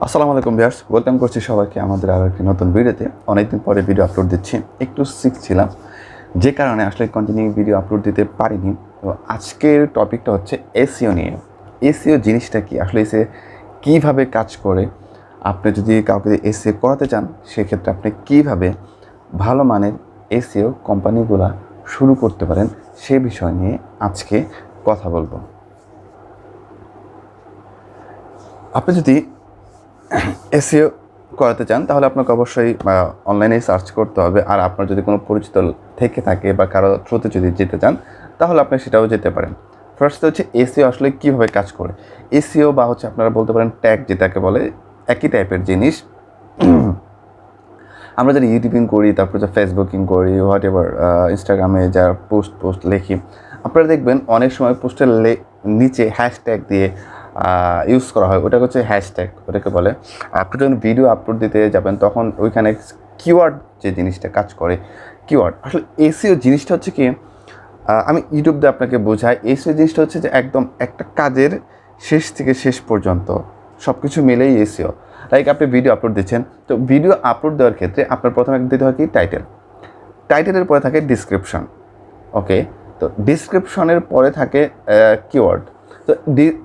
আসসালামু আলাইকুম viewers, welcome করছি সবাইকে আমাদের আরও একটি নতুন ভিডিওতে। অনেকদিন পরে ভিডিও আপলোড দিচ্ছি, একটু সিক ছিলাম যে কারণে আসলে কন্টিনিউ ভিডিও আপলোড দিতে পারিনি। তো আজকের টপিকটা হচ্ছে এসইও নিয়ে। এসইও জিনিসটা কি, আসলে এসে কীভাবে কাজ করে, আপনি যদি কাউকে এসইও করাতে চান সেক্ষেত্রে আপনি কীভাবে ভালো মানের এসইও কোম্পানিগুলো শুরু করতে পারেন সে বিষয় নিয়ে আজকে কথা বলবো। আপনি যদি এসইও করাতে চান তাহলে আপনাকে অবশ্যই অনলাইনে সার্চ করতে হবে। আর আপনার যদি কোনো পরিচিত থেকে থাকে বা কারো থ্রুতে যদি যেতে চান তাহলে আপনি সেটাও যেতে পারেন। ফার্স্ট হচ্ছে এসইও আসলে কীভাবে কাজ করে। এসইও বা হচ্ছে আপনারা বলতে পারেন ট্যাগ, যেটাকে বলে একই টাইপের জিনিস। আমরা যারা ইউটিউবিং করি, তারপরে যে ফেসবুকিং করি, হোয়াট এভার, ইনস্টাগ্রামে যারা পোস্ট লিখি, আপনারা দেখবেন অনেক সময় পোস্টের নিচে হ্যাশট্যাগ দিয়ে ইউজ করা হয়। ওটা হচ্ছে হ্যাশট্যাগ, ওটাকে বলে। আপনি যখন ভিডিও আপলোড দিতে যাবেন তখন ওইখানে কিওয়ার্ড যে জিনিসটা কাজ করে, কিওয়ার্ড আসলে এসইও জিনিসটা হচ্ছে কি, আমি ইউটিউব দিয়ে আপনাকে বোঝাই। এসইও জিনিসটা হচ্ছে যে একদম একটা কাজের শেষ থেকে শেষ পর্যন্ত সব কিছু মিলেই এসইও। লাইক আপনি ভিডিও আপলোড দিচ্ছেন, তো ভিডিও আপলোড দেওয়ার ক্ষেত্রে আপনার প্রথমে দিতে হয় কি টাইটেল, টাইটেলের পরে থাকে ডিসক্রিপশন। ওকে, তো ডিসক্রিপশনের পরে থাকে কিওয়ার্ড। তো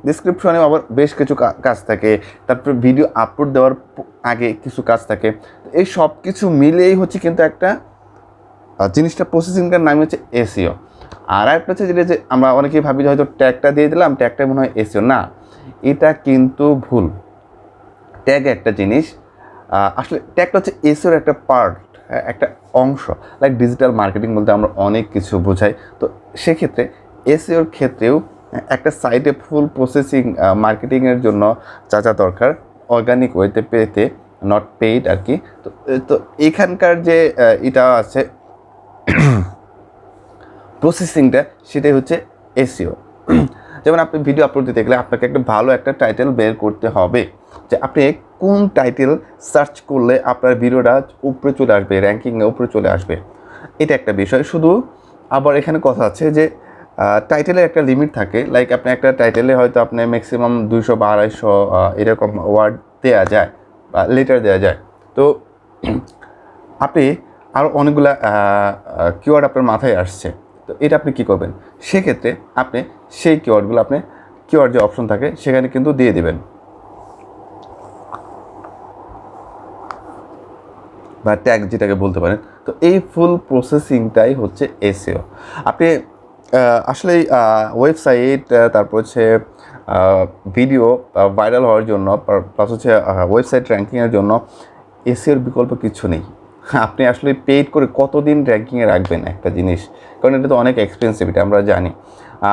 ডিসক্রিপশনে আবার বেশ কিছু কাজ থাকে, তারপর ভিডিও আপলোড দেওয়ার আগে কিছু কাজ থাকে। এই সব কিছু মিলেই হচ্ছে কিন্তু একটা জিনিসটা, প্রসেসিংটার নাম হচ্ছে এসইও। আর একটা হচ্ছে যেটা যে আমরা অনেকেই ভাবি যে হয়তো ট্যাগটা দিয়ে দিলাম, ট্যাগটা মনে হয় এসইও। না, এটা কিন্তু ভুল। ট্যাগ একটা জিনিস, আসলে ট্যাগটা হচ্ছে এসইওর একটা পার্ট, একটা অংশ। লাইক ডিজিটাল মার্কেটিং বলতে আমরা অনেক কিছু বোঝাই। তো সেক্ষেত্রে এসইওর ক্ষেত্রেও একটা সাইটে ফুল প্রসেসিং মার্কেটিংয়ের জন্য যা যা দরকার অর্গানিক ওয়েতে পেতে, নট পেইড আর কি। তো তো এখানকার যে এটা আছে প্রসেসিংটা, সেটাই হচ্ছে এসইও। যেমন আপনি ভিডিও আপলোড দিতে গেলে আপনাকে একটা ভালো একটা টাইটেল বের করতে হবে, যে আপনি কোন টাইটেল সার্চ করলে আপনার ভিডিওটা উপরে চলে আসবে, র্যাঙ্কিংয়ে উপরে চলে আসবে। এটা একটা বিষয়। শুধু আবার এখানে কথা আছে যে টাইটেলের একটা লিমিট থাকে। লাইক আপনি একটা টাইটেলে হয়তো আপনি ম্যাক্সিমাম 200 বা 250 এরকম ওয়ার্ড দেওয়া যায় বা লেটার দেওয়া যায়। তো আপনি আরও অনেকগুলা কিওয়ার্ড আপনার মাথায় আসছে, তো এটা আপনি কী করবেন, সেক্ষেত্রে আপনি সেই কিওয়ার্ডগুলো আপনি কিওয়ার্ড যে অপশন থাকে সেখানে কিন্তু দিয়ে দেবেন, বা ট্যাগ যেটাকে বলতে পারেন। তো এই ফুল প্রসেসিংটাই হচ্ছে এসইও। আপনি আসলে ওয়েবসাইট, তারপর হচ্ছে ভিডিও ভাইরাল হওয়ার জন্য, প্লাস হচ্ছে ওয়েবসাইট র্যাঙ্কিংয়ের জন্য এসইওর বিকল্প কিছু নেই। আপনি আসলে পেইড করে কতদিন র্যাঙ্কিংয়ে রাখবেন একটা জিনিস, কারণ এটা তো অনেক এক্সপেন্সিভ, এটা আমরা জানি।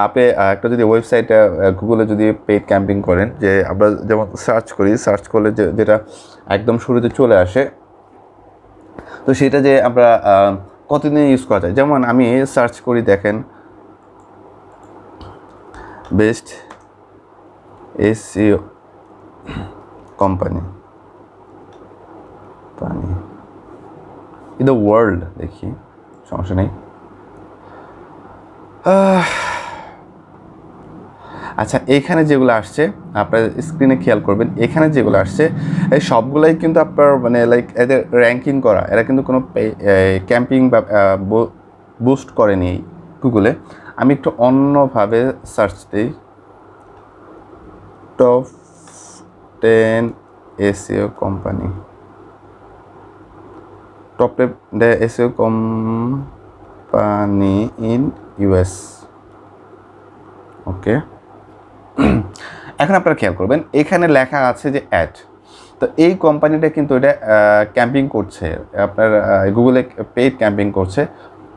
আপনি একটা যদি ওয়েবসাইটে গুগলে যদি পেইড ক্যাম্পিং করেন, যে আমরা যেমন সার্চ করি, সার্চ করলে যেটা একদম শুরুতে চলে আসে, তো সেটা যে আমরা কতদিন ইউজ করা যায়। যেমন আমি সার্চ করি, দেখেন best SEO company in the world, দেখি, সমস্যা নেই। আচ্ছা, এইখানে যেগুলো আসছে আপনার স্ক্রিনে খেয়াল করবেন, এখানে যেগুলো আসছে এই সবগুলাই কিন্তু আপনার মানে লাইক এদের র্যাঙ্কিং করা, এরা কিন্তু কোনো ক্যাম্পিং বা বুস্ট করেনি গুগলে। আমি একটু অন্যভাবে সার্চ দিই, top 10 SEO company, top 10 SEO company in US. Okay, এখন আপনারা খেয়াল করবেন এখানে লেখা আছে যে অ্যাড। তো এই কোম্পানিটা কিন্তু এটা ক্যাম্পিং করছে, আপনার গুগলে পেইড ক্যাম্পিং করছে।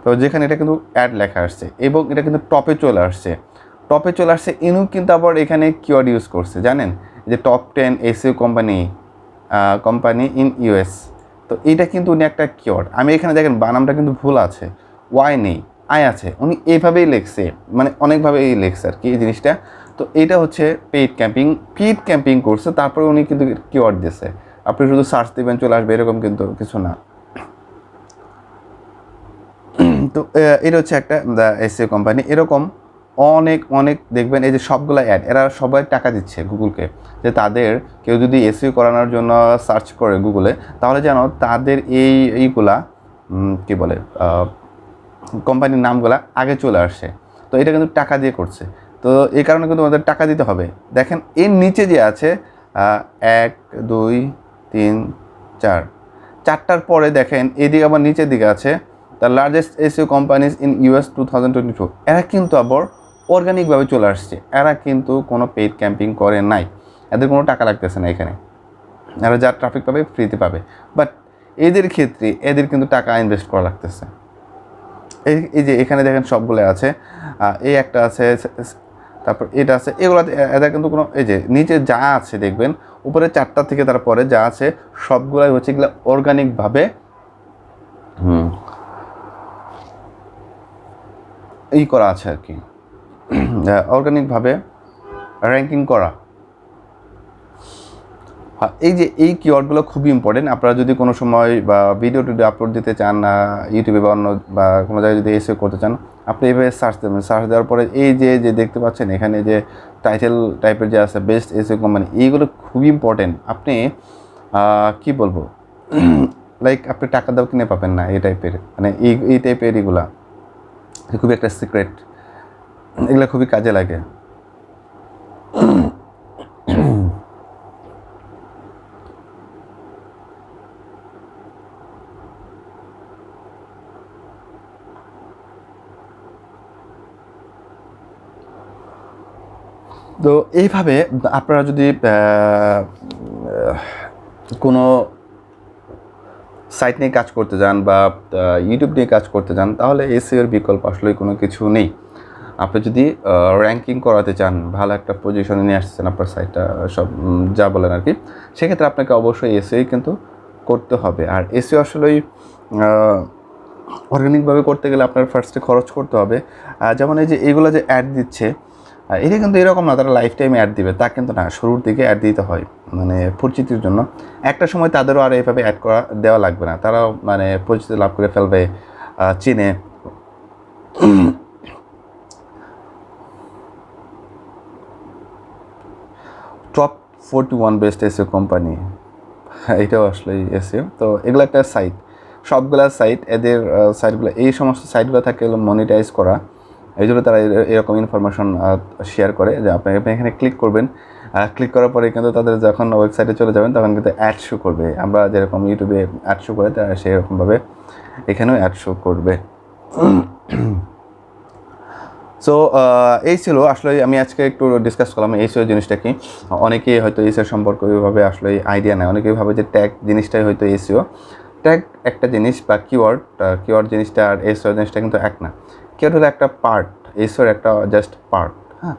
তো যেখানে এটা কিন্তু অ্যাড লেখা আসছে এবং এটা কিন্তু টপে চলে আসছে, টপে চলে আসছে। ইনু কিন্তু আবার এখানে কিওয়ার্ড ইউজ করছে, জানেন, যে top 10 SEO company in US. তো এইটা কিন্তু উনি একটা কিওয়ার্ড। আমি এখানে দেখেন বানামটা কিন্তু ভুল আছে, ওয়াই নেই, আই আছে। উনি এইভাবেই লেখছে, মানে অনেকভাবেই লেখছে আর কি এই জিনিসটা। তো এটা হচ্ছে পেইড ক্যাম্পিং করছে, তারপরে উনি কিন্তু কিওয়ার্ড দিয়েছে। আপনি শুধু সার্চ দিবেন চলে আসবে এরকম কিন্তু কিছু না। তো এটা হচ্ছে একটা এসইও কোম্পানি। এরকম অনেক অনেক দেখবেন এই যে সবগুলো অ্যাড, এরা সবাই টাকা দিচ্ছে গুগলকে, যে তাদের কেউ যদি এসইও করানোর জন্য সার্চ করে গুগলে, তাহলে যেন তাদের এইগুলা কী বলে কোম্পানির নামগুলা আগে চলে আসে। তো এটা কিন্তু টাকা দিয়ে করছে, তো এই কারণে কিন্তু আমাদের টাকা দিতে হবে। দেখেন এর নিচে যে আছে 1 2 3 4, 4টার পরে দেখেন এদিকে আবার নিচের দিকে আছে the largest SEO companies in US 2022। এরা কিন্তু আবার অর্গানিকভাবে চলে আসছে, এরা কিন্তু কোনো পেইড ক্যাম্পিং করে নাই, এদের কোনো টাকা লাগতেছে না এখানে, এরা যা ট্রাফিক পাবে ফ্রিতে পাবে। বাট এদের ক্ষেত্রে এদের কিন্তু টাকা ইনভেস্ট করা লাগতেছে। এই যে এখানে দেখেন সবগুলো আছে, এই একটা আছে, তারপর এটা আছে, এগুলো এদের কিন্তু কোনো, এই যে নিচে যা আছে দেখবেন উপরে 4টা থেকে তারপরে যা আছে সবগুলাই হচ্ছে এগুলো অর্গানিকভাবে করা আছে আর কি, অর্গানিকভাবে র্যাঙ্কিং করা। এই যে এই কিওয়ার্ডগুলো খুবই ইম্পর্টেন্ট। আপনারা যদি কোনো সময় বা ভিডিও টিডিও আপলোড দিতে চান ইউটিউবে বা অন্য বা কোনো জায়গায় যদি এসইও করতে চান, আপনি এইভাবে সার্চ দেবেন। সার্চ দেওয়ার পরে এই যে দেখতে পাচ্ছেন এখানে যে টাইটেল টাইপের যে আছে বেস্ট এসইও কোম্পানি, এইগুলো খুবই ইম্পর্টেন্ট। আপনি কি বলবো, লাইক আপনি টাকা দাও কিনে পাবেন না এই টাইপের, মানে এই টাইপের এগুলা খুবই একটা সিক্রেট, এগুলো খুবই কাজে লাগে। তো এইভাবে আপনারা যদি কোনো সাইট নিয়ে কাজ করতে যান বা ইউটিউব নিয়ে কাজ করতে যান, তাহলে এসইওর বিকল্প আসলে কোনো কিছু নেই। আপনি যদি র্যাঙ্কিং করাতে চান, ভালো একটা পজিশনে নিয়ে আসছেন আপনার সাইটটা, সব যা বলেন আর কি, সেক্ষেত্রে আপনাকে অবশ্যই এসইও কিন্তু করতে হবে। আর এসইও আসলেই অর্গানিকভাবে করতে গেলে আপনার ফার্স্টে খরচ করতে হবে। যেমন এই যে এইগুলো যে অ্যাড দিচ্ছে, এটা কিন্তু এরকম না তারা লাইফ টাইমে অ্যাড দিবে, তা কিন্তু না, শুরুর দিকে অ্যাড দিতে হয় মানে পরিচিতির জন্য। একটা সময় তাদেরও আর এইভাবে অ্যাড দেওয়া লাগবে না, তারাও মানে পরিচিতি লাভ করে ফেলবে, চিনে। টপ 41 বেস্ট এসইও কোম্পানি, এটাও আসলে এসইও। তো এগুলো একটা সাইট, সবগুলা সাইট, এদের সাইটগুলো, এই সমস্ত সাইটগুলো থাকে এগুলো মনিটাইজ করা, এই জন্য তারা এরকম ইনফরমেশন শেয়ার করে যে আপনি এখানে ক্লিক করবেন, ক্লিক করার পরে কিন্তু তাদের যখন ওয়েবসাইটে চলে যাবেন তখন কিন্তু অ্যাড শো করবে। আমরা যেরকম ইউটিউবে অ্যাড শো করে তারা সেরকমভাবে এখানেও অ্যাড শো করবে। সো এই ছিল আসলে, আমি আজকে একটু ডিসকাস করলাম এসইও জিনিসটা কি। অনেকেই হয়তো এসইও সম্পর্কে ওইভাবে আসলে আইডিয়া নেয়, অনেকেই ভাবে যে ট্যাগ জিনিসটাই হয়তো এসইও। ট্যাগ একটা জিনিস বা কিওয়ার্ড জিনিসটা আর এসইও জিনিসটা কিন্তু এক না। কিওয়ার্ড হলো একটা পার্ট, এসইওর একটা জাস্ট পার্ট, হ্যাঁ।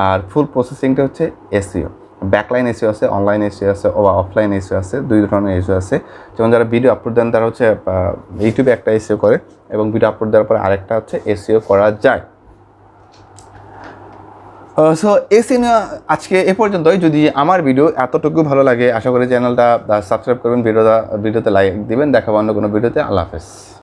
আর ফুল প্রসেসিংটা হচ্ছে এসইও। ব্যাকলাইন এসইও আছে, অনলাইন এসইও আছে, বা অফলাইন এসইও আছে, দুই ধরনের এসইও আছে। যেমন যারা ভিডিও আপলোড দেন তারা হচ্ছে ইউটিউবে একটা এসইও করে, এবং ভিডিও আপলোড দেওয়ার পরে আরেকটা হচ্ছে এসইও করা যায়। সো এসইও আজকে এ পর্যন্তই। যদি আমার ভিডিও এতটুকু ভালো লাগে, আশা করি চ্যানেলটা সাবস্ক্রাইব করবেন, ভিডিওতে লাইক দিবেন। দেখাবো অন্য কোনো ভিডিওতে। আল্লাহ হাফেজ।